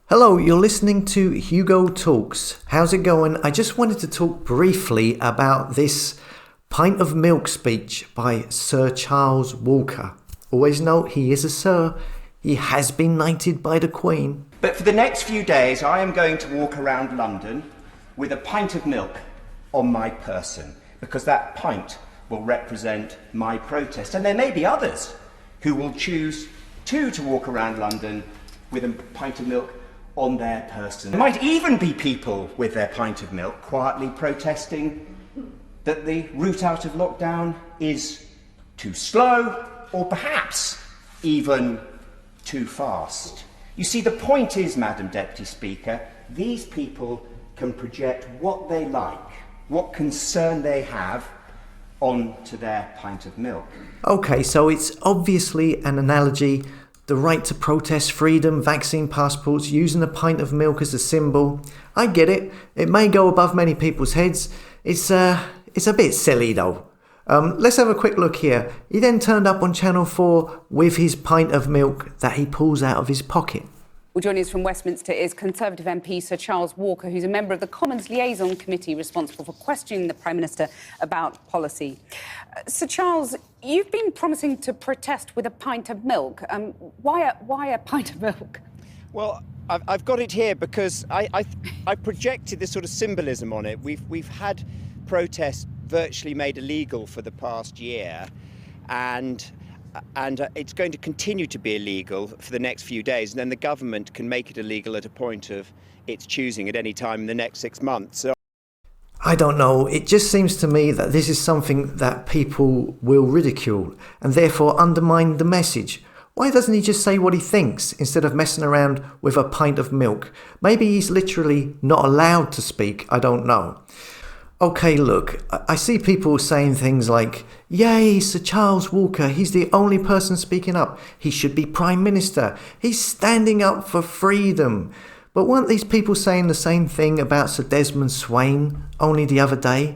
Hello, you're listening to Hugo Talks. How's it going? I just wanted to talk briefly about this pint of milk speech by Sir Charles Walker. Always note he is a sir. He has been knighted by the Queen. But for the next few days, I am going to walk around London with a pint of milk on my person, because that pint will represent my protest. And there may be others who will choose to walk around London with a pint of milk on their person. There might even be people with their pint of milk quietly protesting that the route out of lockdown is too slow, or perhaps even too fast. You see, the point is, Madam Deputy Speaker, these people can project what they like, what concern they have, onto their pint of milk. Okay, so it's obviously an analogy. The right to protest, freedom, vaccine passports, using a pint of milk as a symbol. I get it. It may go above many people's heads. It's a bit silly though. Let's have a quick look here. He then turned up on Channel 4 with his pint of milk that he pulls out of his pocket. Well, joining us from Westminster is Conservative MP Sir Charles Walker, who's a member of the Commons Liaison Committee responsible for questioning the Prime Minister about policy. Sir Charles, you've been promising to protest with a pint of milk. Why a pint of milk? Well, I've got it here because I projected this sort of symbolism on it. We've had protests virtually made illegal for the past year, and it's going to continue to be illegal for the next few days, and then the government can make it illegal at a point of its choosing at any time in the next 6 months. So I don't know, it just seems to me that this is something that people will ridicule and therefore undermine the message. Why doesn't he just say what he thinks instead of messing around with a pint of milk? Maybe he's literally not allowed to speak, I don't know. Okay, look, I see people saying things like, yay, Sir Charles Walker, he's the only person speaking up. He should be Prime Minister. He's standing up for freedom. But weren't these people saying the same thing about Sir Desmond Swayne only the other day?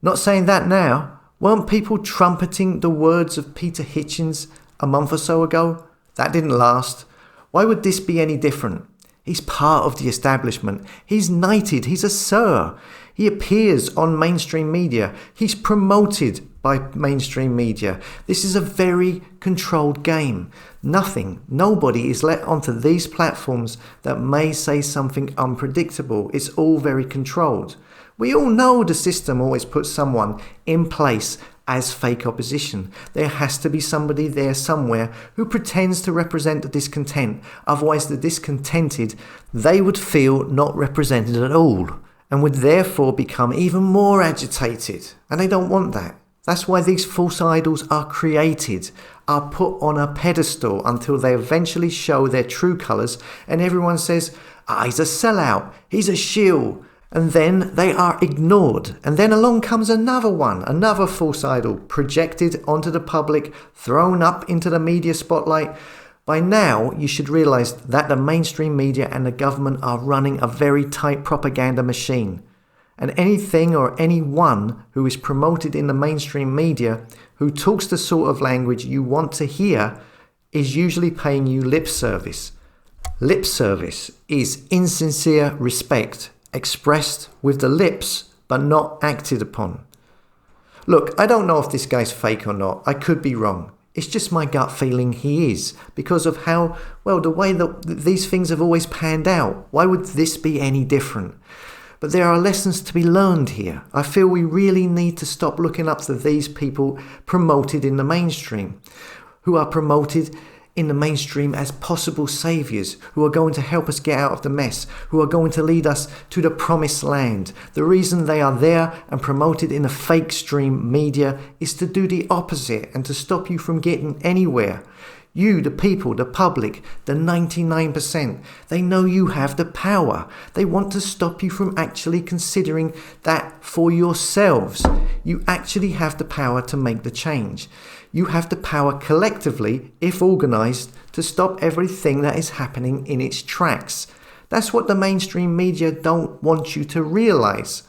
Not saying that now. Weren't people trumpeting the words of Peter Hitchens a month or so ago? That didn't last. Why would this be any different? He's part of the establishment. He's knighted. He's a sir. He appears on mainstream media. He's promoted by mainstream media. This is a very controlled game. Nobody is let onto these platforms that may say something unpredictable. It's all very controlled. We all know the system always puts someone in place as fake opposition. There has to be somebody there somewhere who pretends to represent the discontent. Otherwise, the discontented, they would feel not represented at all and would therefore become even more agitated. And they don't want that. That's why these false idols are created, are put on a pedestal until they eventually show their true colours and everyone says, he's a sellout, he's a shill. And then they are ignored. And then along comes another one, another false idol, projected onto the public, thrown up into the media spotlight. By now, you should realise that the mainstream media and the government are running a very tight propaganda machine. And anything or anyone who is promoted in the mainstream media, who talks the sort of language you want to hear, is usually paying you lip service. Lip service is insincere respect, expressed with the lips but not acted upon. Look, I don't know if this guy's fake or not. I could be wrong. It's just my gut feeling he is, because of how, the way that these things have always panned out. Why would this be any different? But there are lessons to be learned here. I feel we really need to stop looking up to these people promoted in the mainstream, who are promoted in the mainstream as possible saviours, who are going to help us get out of the mess, who are going to lead us to the promised land. The reason they are there and promoted in the fake stream media is to do the opposite and to stop you from getting anywhere. You, the people, the public, the 99%, they know you have the power. They want to stop you from actually considering that for yourselves. You actually have the power to make the change. You have the power collectively, if organised, to stop everything that is happening in its tracks. That's what the mainstream media don't want you to realise.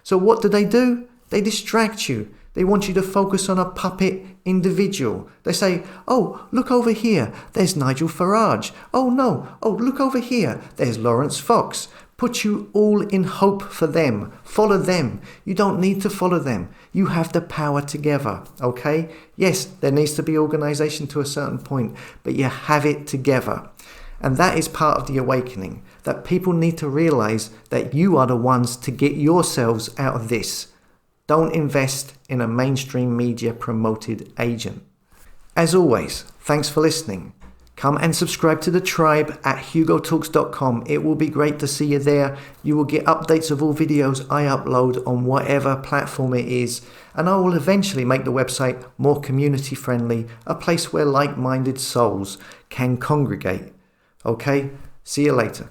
So what do? They distract you. They want you to focus on a puppet individual. They say, oh, look over here, there's Nigel Farage. Oh no, oh, look over here, there's Lawrence Fox. Put you all in hope for them. Follow them. You don't need to follow them. You have the power together, okay? Yes, there needs to be organisation to a certain point, but you have it together. And that is part of the awakening, that people need to realise that you are the ones to get yourselves out of this. Don't invest in a mainstream media promoted agent. As always, thanks for listening. Come and subscribe to the tribe at hugotalks.com. It will be great to see you there. You will get updates of all videos I upload on whatever platform it is. And I will eventually make the website more community friendly, a place where like-minded souls can congregate. Okay, see you later.